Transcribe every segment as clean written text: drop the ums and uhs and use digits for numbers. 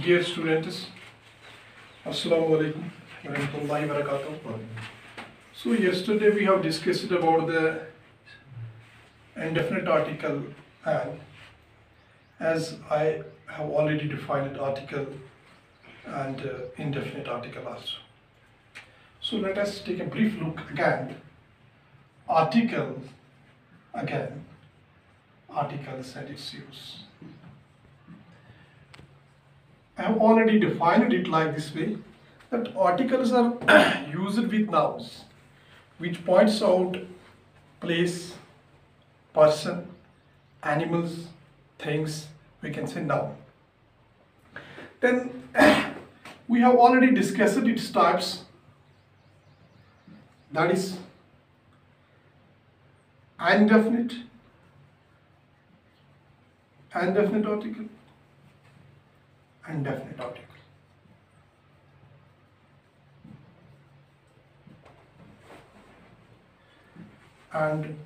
Dear students, Assalamu alaikum warahmatullahi wabarakatuh. So yesterday we have discussed about the indefinite article, and as I have already defined article and indefinite article also. So let us take a brief look again. Articles and its use. I have already defined it like this way, that articles are used with nouns which points out place, person, animals, things, we can say noun. Then we have already discussed its types, that is indefinite article, indefinite article. And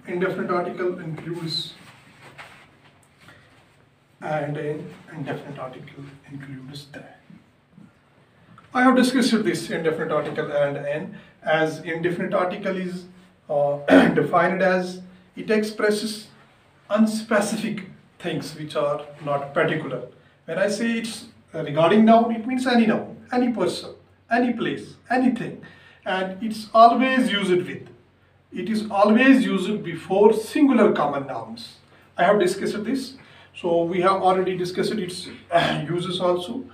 indefinite article includes and an indefinite article includes the. I have discussed this indefinite article and an, as indefinite article is defined as it expresses unspecific things which are not particular. When I say it's regarding noun, it means any noun, any person, any place, anything, and it's always used with. It is always used before singular common nouns. I have discussed this, so we have already discussed its uses also.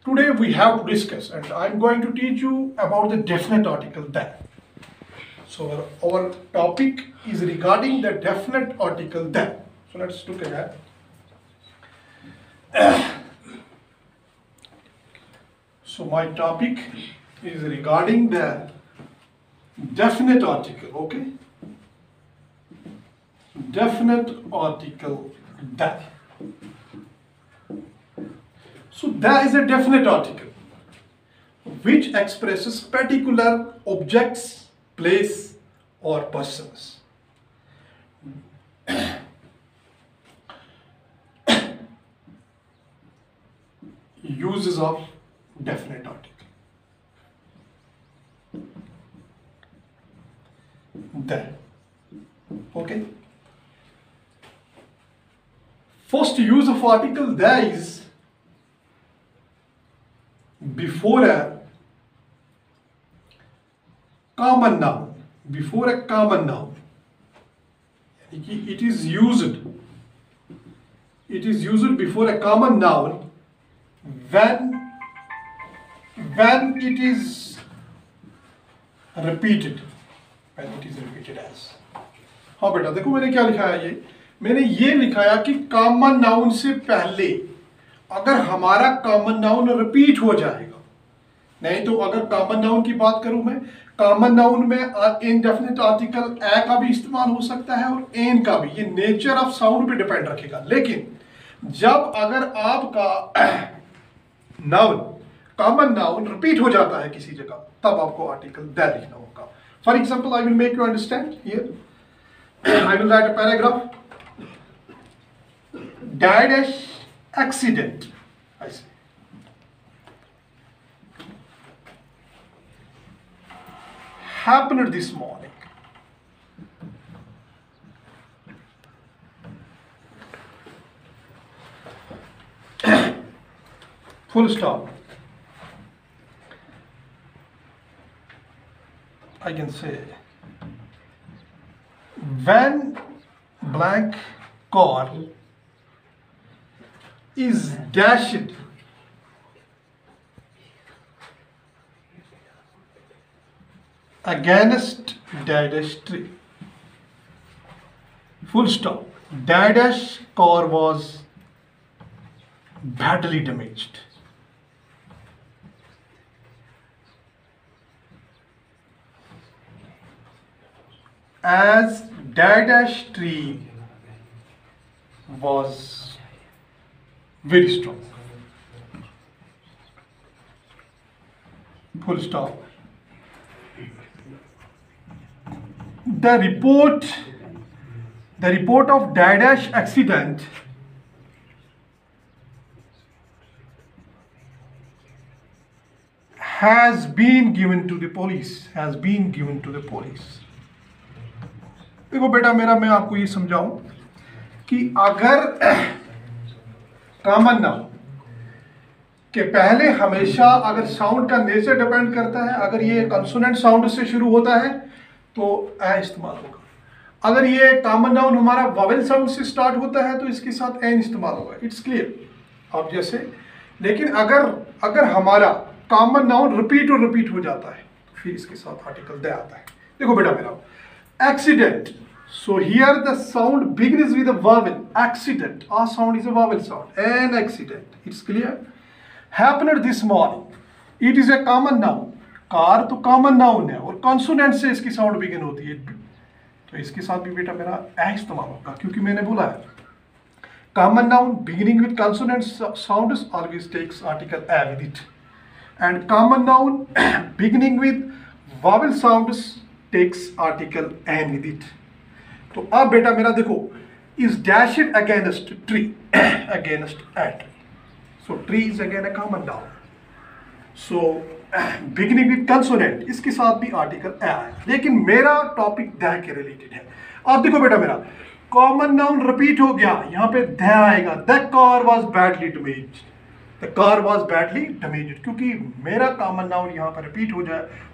Today we have to discuss, and I'm going to teach you about the definite article then. So our topic is regarding the definite article then. So let's look at that. So my topic is regarding the definite article, okay? Definite article that. So that is a definite article which expresses particular objects, place or persons. Uses of definite article. There. Okay. First use of article there is before a common noun. Before a common noun. It is used before a common noun when it is repeated. When it is repeated as. हाँ बेटा देखो मैंने क्या लिखा है मैंने ये लिखाया कि कॉमन नाउन से पहले अगर हमारा कॉमन नाउन रिपीट हो जाएगा, नहीं तो अगर कॉमन नाउन की बात करूं मैं, कॉमन नाउन में इनडेफिनिट आर्टिकल ए का भी इस्तेमाल हो सकता है और एन का भी, ये नेचर ऑफ साउंड पे डिपेंड रखेगा। लेकिन जब अगर आपका नाउन कॉमन नाउन रिपीट हो जाता है किसी जगह, तब आपको आर्टिकल द लिखना होगा। For example I will make you understand here, I will write a paragraph, dash accident, I say. Happened this morning. Full stop. I can say when blank car is dashed against dash tree. Full stop. Dash car was badly damaged. As dash tree was very strong. Full stop. The report of dash accident has been given to the police, has been given to the police. देखो बेटा मेरा, मैं आपको ये समझाऊं कि अगर common noun के पहले हमेशा अगर साउंड का नेचर डिपेंड करता है, अगर ये कंसोनेंट साउंड से शुरू होता है तो ए इस्तेमाल होगा। अगर ये कॉमन नाउन हमारा वॉवेल साउंड से स्टार्ट होता है तो इसके साथ एन इस्तेमाल होगा। इट्स क्लियर आप जैसे। लेकिन अगर हमारा कॉमन नाउन रिपीट और रिपीट हो जाता है तो फिर इसके साथ आर्टिकल दे आता है। देखो बेटा मेरा, accident, so here the sound begins with a vowel, accident, our sound is a vowel sound, an accident, it's clear. Happened this morning, it is a common noun, car तो कॉमन नाउन है और consonant से इसकी sound begin होती है, तो इसके साथ भी बेटा मेरा ए इस्तेमाल होगा, क्योंकि मैंने बोला है common noun beginning with consonant sounds always takes article a with it, and common noun beginning with vowel sounds takes article an with it. तो अब बेटा मेरा देखो, is dashed against tree, against a tree, so tree is again a common noun, so beginning with consonant, इसके साथ भी article a आया। लेकिन मेरा टॉपिक द के रिलेटेड है। अब देखो बेटा मेरा, कॉमन नाउन रिपीट हो गया, यहाँ पे द आएगा, the car was badly damaged, the car was badly damaged, क्योंकि मेरा कॉमन नाउन यहाँ पर रिपीट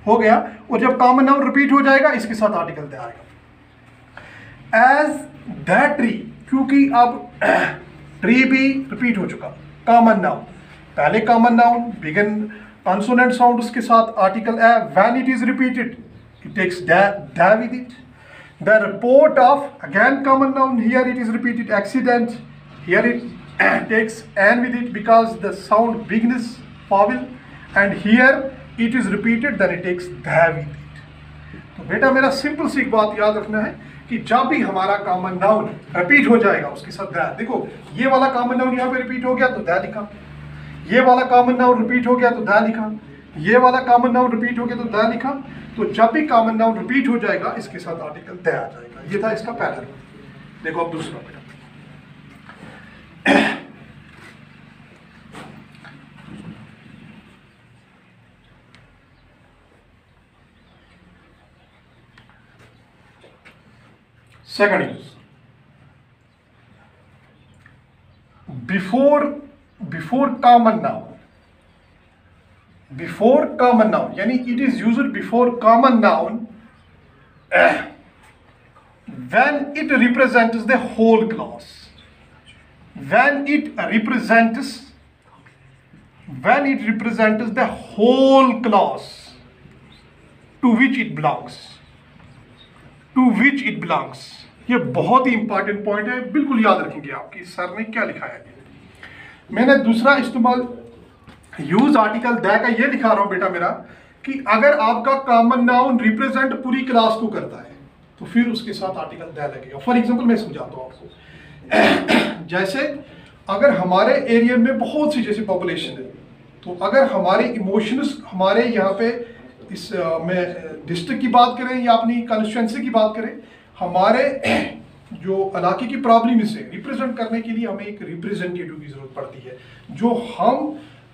हो गया, और जब कॉमन नाउन रिपीट हो जाएगा इसके साथ आर्टिकल द आएगा। एज द ट्री, क्योंकि अब ट्री भी रिपीट हो चुका, कॉमन नाउन, पहले common noun begin consonant sound उसके साथ article a, when it is repeated it takes the with it. The report of, again common noun, here it is repeated, accident, here it takes an with it because the sound begins vowel, and here it is repeated then it takes the with it. तो बेटा मेरा simple सी एक बात याद रखना है कि जब भी हमारा कॉमन नाउन रिपीट हो जाएगा उसके साथ द, देखो ये वाला कॉमन नाउन यहाँ पे रिपीट हो गया तो द लिखा, ये वाला कॉमन नाउन रिपीट हो गया तो द लिखा, ये वाला कॉमन नाउन रिपीट हो गया तो द लिखा। तो जब भी कॉमन नाउन रिपीट हो जाएगा इसके साथ आर्टिकल द आ जाएगा। ये था इसका पहला। देखो अब दूसरा बेटा, second use, before common noun, before common noun, यानी it is used before common noun when it represents the whole class, when it represents the whole class to which it belongs, ये बहुत ही इंपॉर्टेंट पॉइंट है, बिल्कुल याद रखेंगे आपकी sir ने क्या लिखा है। मैंने दूसरा इस्तेमाल यूज आर्टिकल द का ये लिखा रहा हूं बेटा मेरा कि अगर आपका कॉमन नाउन रिप्रेजेंट पूरी क्लास को करता है तो फिर उसके साथ आर्टिकल द लगेगा। फॉर एग्जांपल मैं समझाता हूं आपको, जैसे अगर हमारे एरिया में बहुत सी जैसे पॉपुलेशन है, तो अगर हमारे इमोशंस, हमारे यहाँ पे इस में डिस्ट्रिक्ट की बात करें या अपनी कॉन्स्टिट्यूंसी की बात करें, हमारे जो इलाके की प्रॉब्लम से रिप्रेजेंट करने के लिए हमें एक रिप्रेजेंटेटिव की जरूरत पड़ती है, जो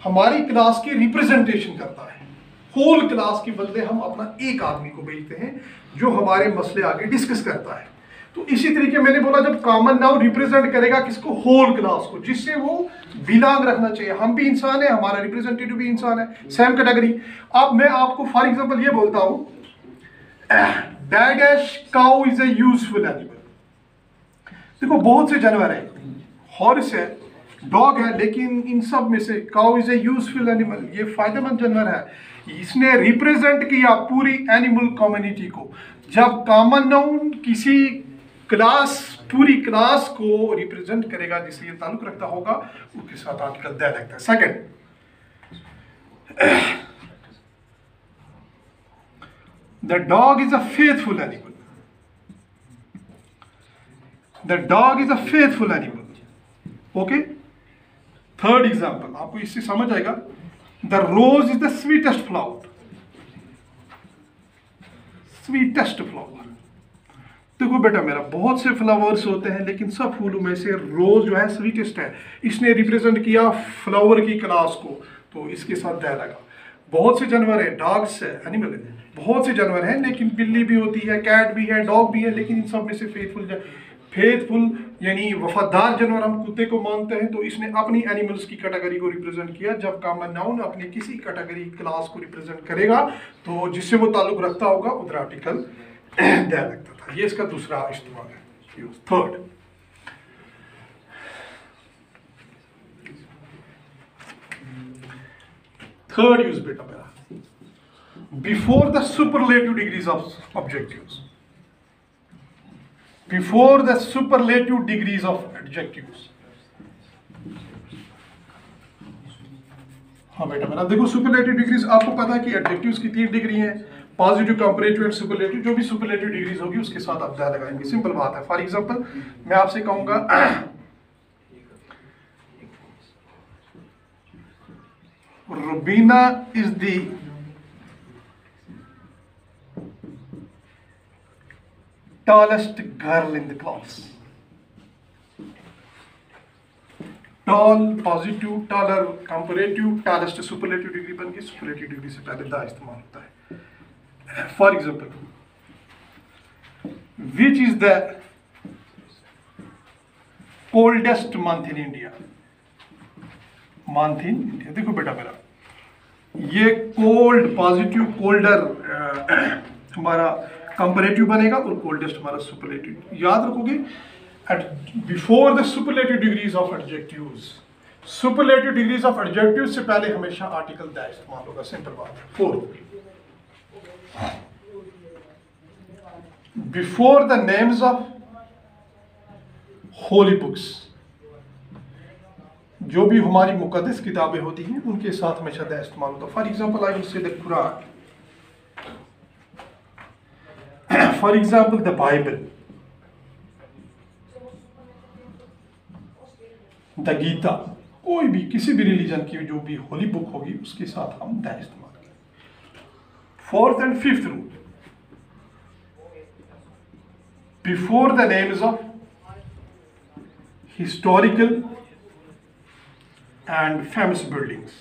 हमारी क्लास की रिप्रेजेंटेशन करता है। होल क्लास के बदले हम अपना एक आदमी को भेजते हैं जो हमारे मसले आगे डिस्कस करता है। तो इसी तरीके मैंने बोला जब कॉमन नाउन रिप्रेजेंट करेगा किसको, होल क्लास को, जिससे वो बिलोंग रखना चाहिए। हम भी इंसान है, हमारा रिप्रेजेंटेटिव भी इंसान है, सेम कैटेगरी। अब मैं आपको फॉर एग्जांपल ये बोलता हूँ, dash cow is a useful animal. देखो बहुत से जानवर है, हॉर्स है, डॉग है, लेकिन इन सब में से cow is a useful animal, ये फायदेमंद जानवर है। इसने रिप्रेजेंट किया पूरी एनिमल कम्युनिटी को। जब कॉमन नाउन किसी क्लास, पूरी क्लास को रिप्रेजेंट करेगा जिससे ये ताल्लुक रखता होगा, उसके साथ आर्टिकल द लगता है। Second, the dog is a faithful animal, the dog is a faithful animal. Okay, third example आपको इससे समझ आएगा, the rose is the sweetest flower, sweetest flower. देखो बेटा मेरा, बहुत से फ्लावर्स होते हैं लेकिन सब फूलों में से रोज जो है स्वीटेस्ट है। इसने रिप्रेजेंट किया फ्लावर की क्लास को, तो इसके साथ द लगा। बहुत से जानवर है, डॉग्स है, एनिमल है, बहुत से जानवर हैं, लेकिन बिल्ली भी होती है, कैट भी है, डॉग भी है, लेकिन इन सब में से फेथफुल यानी वफादार जानवर हम कुत्ते को मानते हैं। तो इसने अपनी एनिमल्स की कैटेगरी को रिप्रेजेंट किया। जब कॉमन नाउन अपने किसी कैटेगरी क्लास को रिप्रेजेंट करेगा तो जिससे वो ताल्लुक रखता होगा उधर आर्टिकल दे लगता था। ये इसका दूसरा इस्तेमाल है। थर्ड यूज बेटा मेरा, before the superlative degrees of objectives, before the superlative degrees of adjectives. हाँ बेटा मेरा देखो, सुपरलेटिव डिग्रीज आपको पता है कि एडजेक्टिव्स की 3 डिग्री हैं, पॉजिटिव, कंपैरेटिव एंड सुपरलेटिव। जो भी सुपरलेटिव डिग्रीज होगी उसके साथ आप ध्यान लगाएंगे, सिंपल बात है। फॉर एग्जांपल मैं आपसे कहूंगा Rubina is the tallest girl in the class। Tall positive, taller comparative, tallest superlative degree बन गई। सुपरलेटिव डिग्री से पहले द इस्तेमाल होता है। For example, which is the coldest month in India. Month in India, देखो बेटा मेरा, ये कोल्ड पॉजिटिव, कोल्डर हमारा कंपैरेटिव बनेगा और कोल्डेस्ट हमारा सुपरलेटिव। याद रखोगे, before the superlative degrees of adjectives, superlative degrees of adjective से पहले हमेशा आर्टिकल द इस्तेमाल होगा, सिंपल बात है। Fourth, before the names of holy books, जो भी हमारी मुकद्दस किताबें होती हैं उनके साथ हमेशा द इस्तेमाल होता है। For example, I will say the Quran, for example the Bible, the Gita, कोई भी किसी भी रिलीजन की जो भी होली बुक होगी उसके साथ हम द इस्तेमाल करें। Fourth and fifth rule, before the names of historical and famous buildings,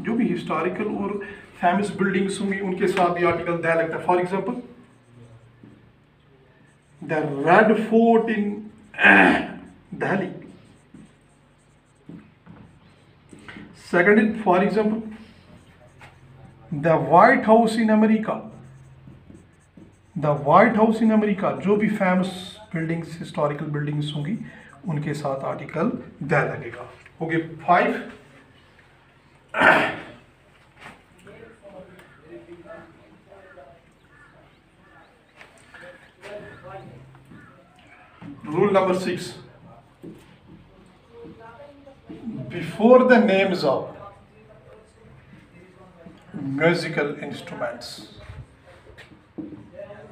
जो भी हिस्टोरिकल और फेमस बिल्डिंग्स होंगी उनके साथ भी आर्टिकल द लगता है। For example, the red fort in Delhi. Second, for example, the white house in America, the white house in America, जो भी फेमस बिल्डिंग्स, हिस्टोरिकल बिल्डिंग्स होंगी उनके साथ आर्टिकल द लगेगा। हो गए 5। Rule number 6, before the names of musical instruments,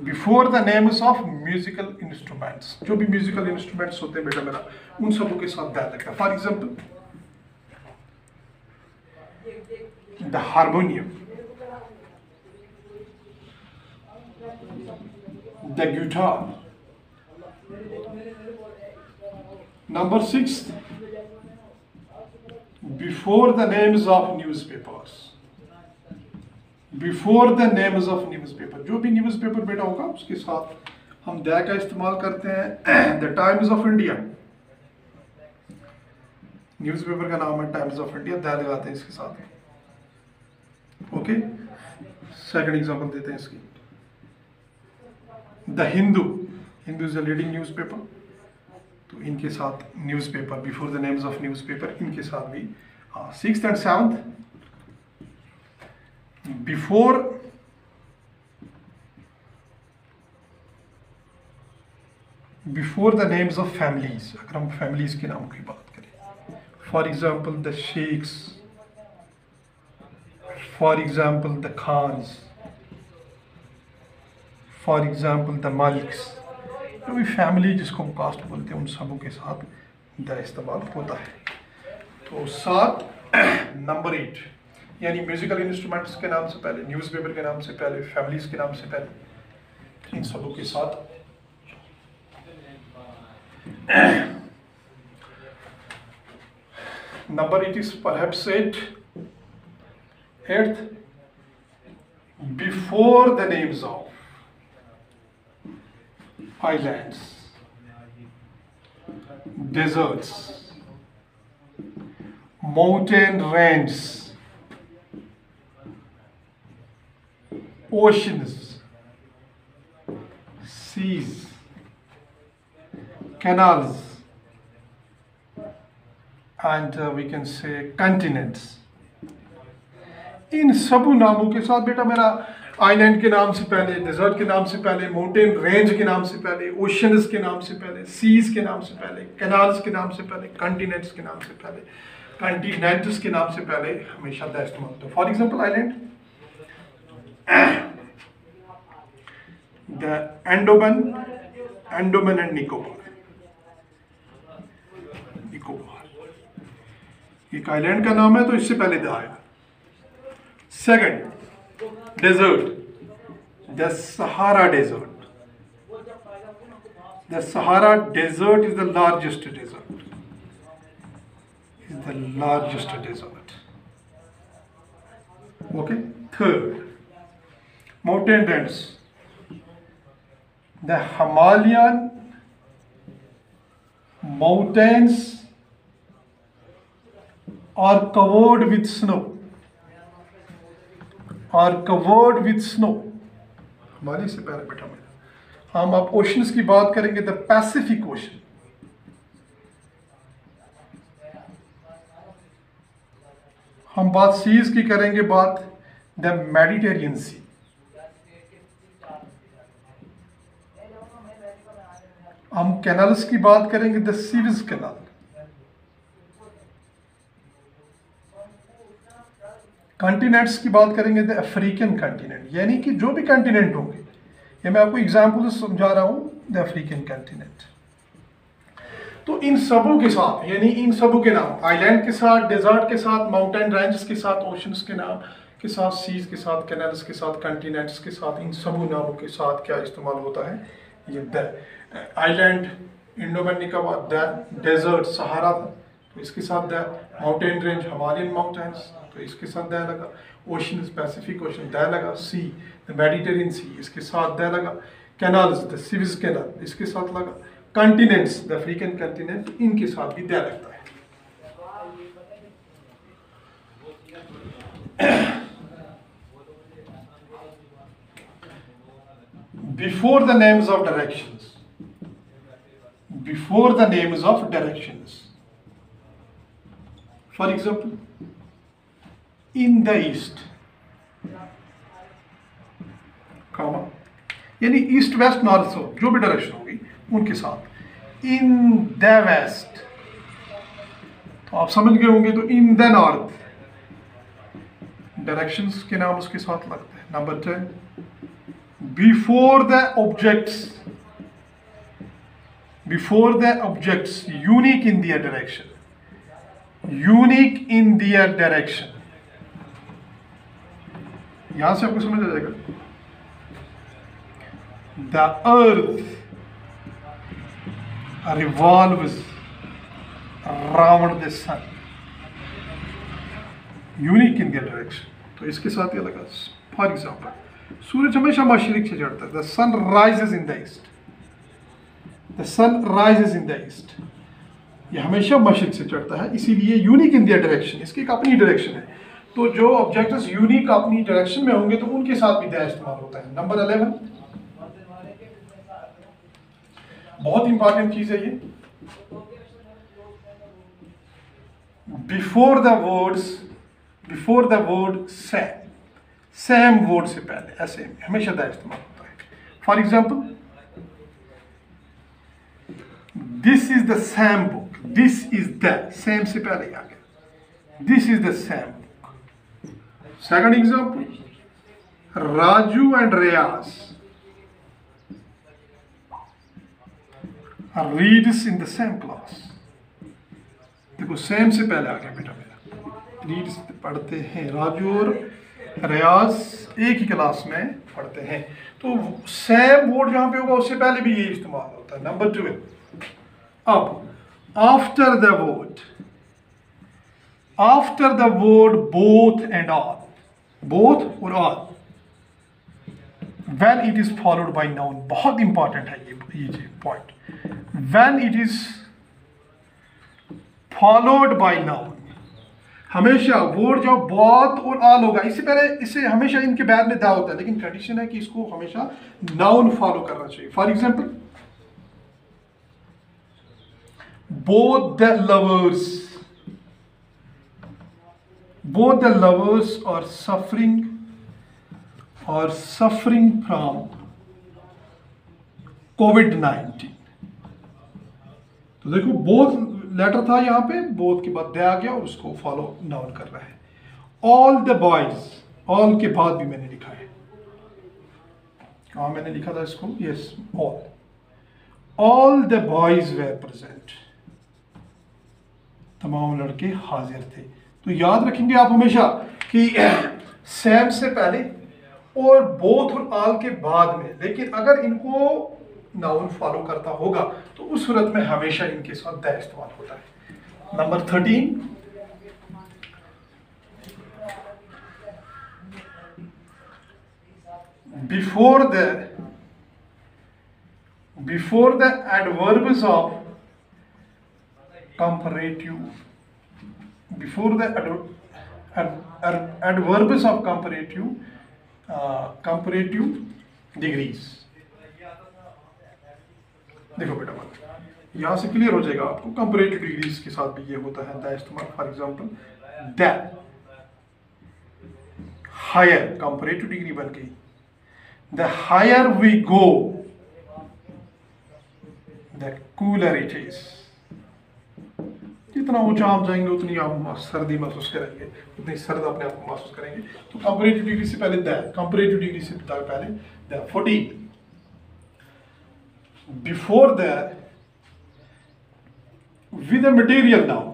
before the names of musical instruments, जो भी म्यूजिकल इंस्ट्रूमेंट्स होते हैं बेटा मेरा उन सबों के साथ ध्यान रखना। For example, the harmonium, the guitar. Number 6, before the names of newspapers, before the names of newspaper, जो भी न्यूज़पेपर बेटा होगा उसके साथ हम द का इस्तेमाल करते हैं। The times of India, newspaper का नाम है टाइम्स ऑफ इंडिया, द लगाते हैं इसके साथ। ओके, सेकंड एग्जांपल देते हैं इसकी, the Hindu, Hindu is a leading newspaper, तो इनके साथ newspaper, before the names of newspaper, इनके साथ भी। हाँ, 6th and 7th, before the names of families, अगर हम फैमिलीज के नामों की बात करें, for example the Sheikhs, for example the Khans, for example the Maliks, जो भी फैमिली जिसको हम कास्ट बोलते हैं उन सबों के साथ द इस्तेमाल होता है। तो 7, नंबर 8, यानी म्यूजिकल इंस्ट्रूमेंट्स के नाम से पहले, न्यूज़पेपर के नाम से पहले, फैमिलीज के नाम से पहले, इन सबों के साथ number it is perhaps eighth, before the names of islands, deserts, mountain ranges, oceans, seas, canals, and we can say continents. इन सब नामों के साथ बेटा मेरा आइलैंड के नाम से पहले, डेजर्ट के नाम से पहले, माउंटेन रेंज के नाम से पहले, ओशंस के नाम से पहले, सीज के नाम से पहले, कैनाल्स के नाम से पहले, कॉन्टिनेंट्स के नाम से पहले, कॉन्टिनेंट्स के नाम से पहले हमेशा द इस्तेमाल होता है. For example island, the Andaman and Nicobar. एक आइलैंड का नाम है तो इससे पहले द आया. Second, desert, the Sahara desert. The Sahara desert is the largest desert. Okay. Third, mountain ranges. The Himalayan mountains are covered with snow. Himalaya से पहले बेटा मेरा हम अब ओशंस की बात करेंगे. द पैसिफिक ओशन, हम बात सीज की करेंगे, बात द मेडिटेरियन सी. हम कैनल्स की बात करेंगे, द सीविज कैनाल. कॉन्टिनेंट्स की बात करेंगे, द अफ्रीकन कॉन्टिनेंट. यानी कि जो भी कॉन्टिनेंट होंगे, ये मैं आपको एग्जाम्पल समझा रहा हूं, द अफ्रीकन कॉन्टिनेंट. तो इन सबों के साथ, यानी इन सबों के नाम, आइलैंड के साथ, डेजर्ट के साथ, माउंटेन रेंजेस के साथ, ओशंस के नाम के साथ, सीज के साथ, कैनल्स के साथ, कॉन्टिनेंट्स के साथ, इन सबों नामों के साथ क्या इस्तेमाल होता है, ये the. Island, Andaman Nicobar, the desert Sahara था तो इसके साथ the. Mountain range, Himalayan mountains तो इसके साथ द लगा. ओशन, पैसिफिक ओशन, द लगा. सी, द मेडिटेरियन सी, इसके साथ द लगा. कैनाल्स, द सीविज कैनाल, इसके साथ लगा. कॉन्टिनेंट्स, द अफ्रीकन कॉन्टिनेंट, इनके साथ भी द लगता है. Before the names of directions, for example, in the east, comma, यानी ईस्ट वेस्ट नॉर्थ साउथ जो भी डायरेक्शन होगी उनके साथ. इन द वेस्ट, तो आप समझ गए होंगे, तो इन द नॉर्थ डायरेक्शंस के नाम उसके साथ लगते हैं. Number 10, before the objects unique in their direction, यहां से आपको समझ आ जाएगा. The earth revolves around the sun, unique in their direction. तो इसके साथ ये लगा. फॉर एग्जाम्पल, सूरज हमेशा मशरिक से चढ़ता है. The sun rises in the east. ये हमेशा मशरिक से चढ़ता है, इसीलिए यूनिक इन दियर डायरेक्शन, इसकी एक अपनी डायरेक्शन है. तो जो ऑब्जेक्ट्स यूनिक अपनी डायरेक्शन में होंगे तो उनके साथ भी द इस्तेमाल होता है. नंबर 11, बहुत इंपॉर्टेंट चीज है ये. Before the word same word से पहले, ऐसे हमेशा द इस्तेमाल होता है. For example, this is the same book. This is the, same से पहले आ गया. This is the same book. Second example, Raju and Riyaz reads in the same class. देखो सेम से पहले आ गया बेटा मेरा. रीड्स पढ़ते हैं, राजू और रियाज एक ही क्लास में पढ़ते हैं. तो सेम वर्ड जहां पे होगा उससे पहले भी ये इस्तेमाल होता है. नंबर 12, अब after the word after the word both and all, both और all, when it is followed by noun, बहुत इंपॉर्टेंट है ये point, when it is followed by noun, हमेशा वर्ड जब बहुत और ऑल होगा, इससे पहले इससे हमेशा इनके बाद में दा होता है, लेकिन कंडीशन है कि इसको हमेशा नाउन फॉलो करना चाहिए। For example, both the lovers are suffering from COVID-19। तो देखो बोथ लेटर था यहाँ पे, बोथ के बाद दे आ गया और उसको फॉलो नाउन कर रहा है। ऑल द बॉयज, ऑल के बाद भी मैंने लिखा है, कहाँ मैंने लिखा था इसको, yes all the boys were present, तमाम लड़के हाजिर थे। तो याद रखेंगे आप हमेशा कि सैम से पहले और बोथ और ऑल के बाद में, लेकिन अगर इनको नाउन फॉलो करता होगा तो उस सूरत में हमेशा इनके साथ द इस्तेमाल होता है। Number 13, before the adverbs of comparative, before the adverbs of comparative degrees। देखो बेटा यहां से क्लियर हो जाएगा आपको, कंपैरेटिव डिग्रीज के साथ भी ये होता है द इस्तेमाल। For example, the higher, comparative degree बन गई, the higher we go the cooler it is. जितना ऊंचा आप जाएंगे उतनी आप सर्दी महसूस करेंगे, उतनी सर्द अपने आप को महसूस करेंगे। तो कंपैरेटिव डिग्री से पहले द, कंपैरेटिव डिग्री से पहले the. 14, before the with the material noun,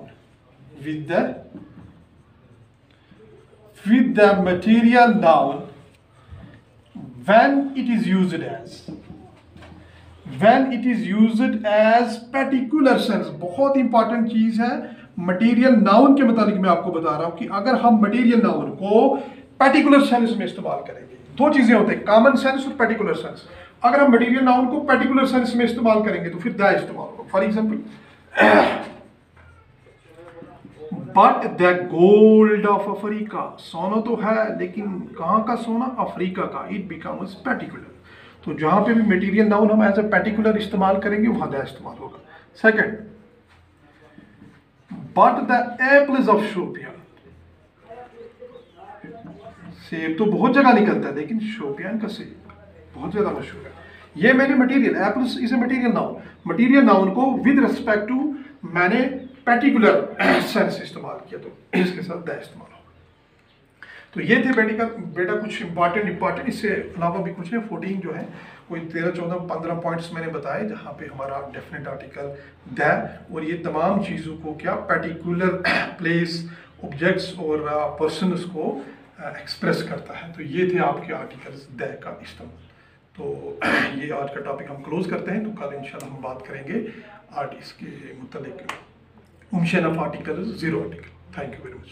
with the material noun when it is used as particular sense। बहुत इंपॉर्टेंट चीज है मटेरियल नाउन के मुताबिक मैं आपको बता रहा हूं कि अगर हम मटेरियल नाउन को पर्टिकुलर सेंस में इस्तेमाल करेंगे, दो चीजें होते हैं, कॉमन सेंस और पर्टिकुलर सेंस। अगर हम मटेरियल नाउन को पर्टिकुलर सेंस में इस्तेमाल करेंगे तो फिर द इस्तेमाल होगा। For example, but the gold of Africa, सोना तो है लेकिन कहाँ का सोना, अफ्रीका का, इट बिकम्स पर्टिकुलर। तो जहां पे भी मटेरियल नाउन हम एज ए पर्टिकुलर इस्तेमाल करेंगे वहां द इस्तेमाल होगा। Second, but the apples of Shopian, सेब तो बहुत जगह निकलता है लेकिन शोपियान का सेब बहुत ज्यादा मशहूर है। ये मैंने material, apples is a material noun, material noun को विद रिस्पेक्ट टू मैंने पर्टिकुलर सेंस इस्तेमाल किया तो इसके साथ द इस्तेमाल होगा। तो ये थे बेटा कुछ इंपॉर्टेंट, इससे अलावा भी कुछ है। 14 जो है कोई 13, 14, 15 पॉइंट्स मैंने बताए जहाँ पे हमारा डेफिनेट आर्टिकल द और ये तमाम चीज़ों को क्या पर्टिकुलर प्लेस, ऑब्जेक्ट्स और पर्सन्स को एक्सप्रेस करता है। तो ये थे आपके आर्टिकल्स द का इस्तेमाल। तो ये आज का टॉपिक हम क्लोज करते हैं। तो कल इंशाल्लाह हम बात करेंगे इसके मुतालिक function of article, zero article. Thank you very much.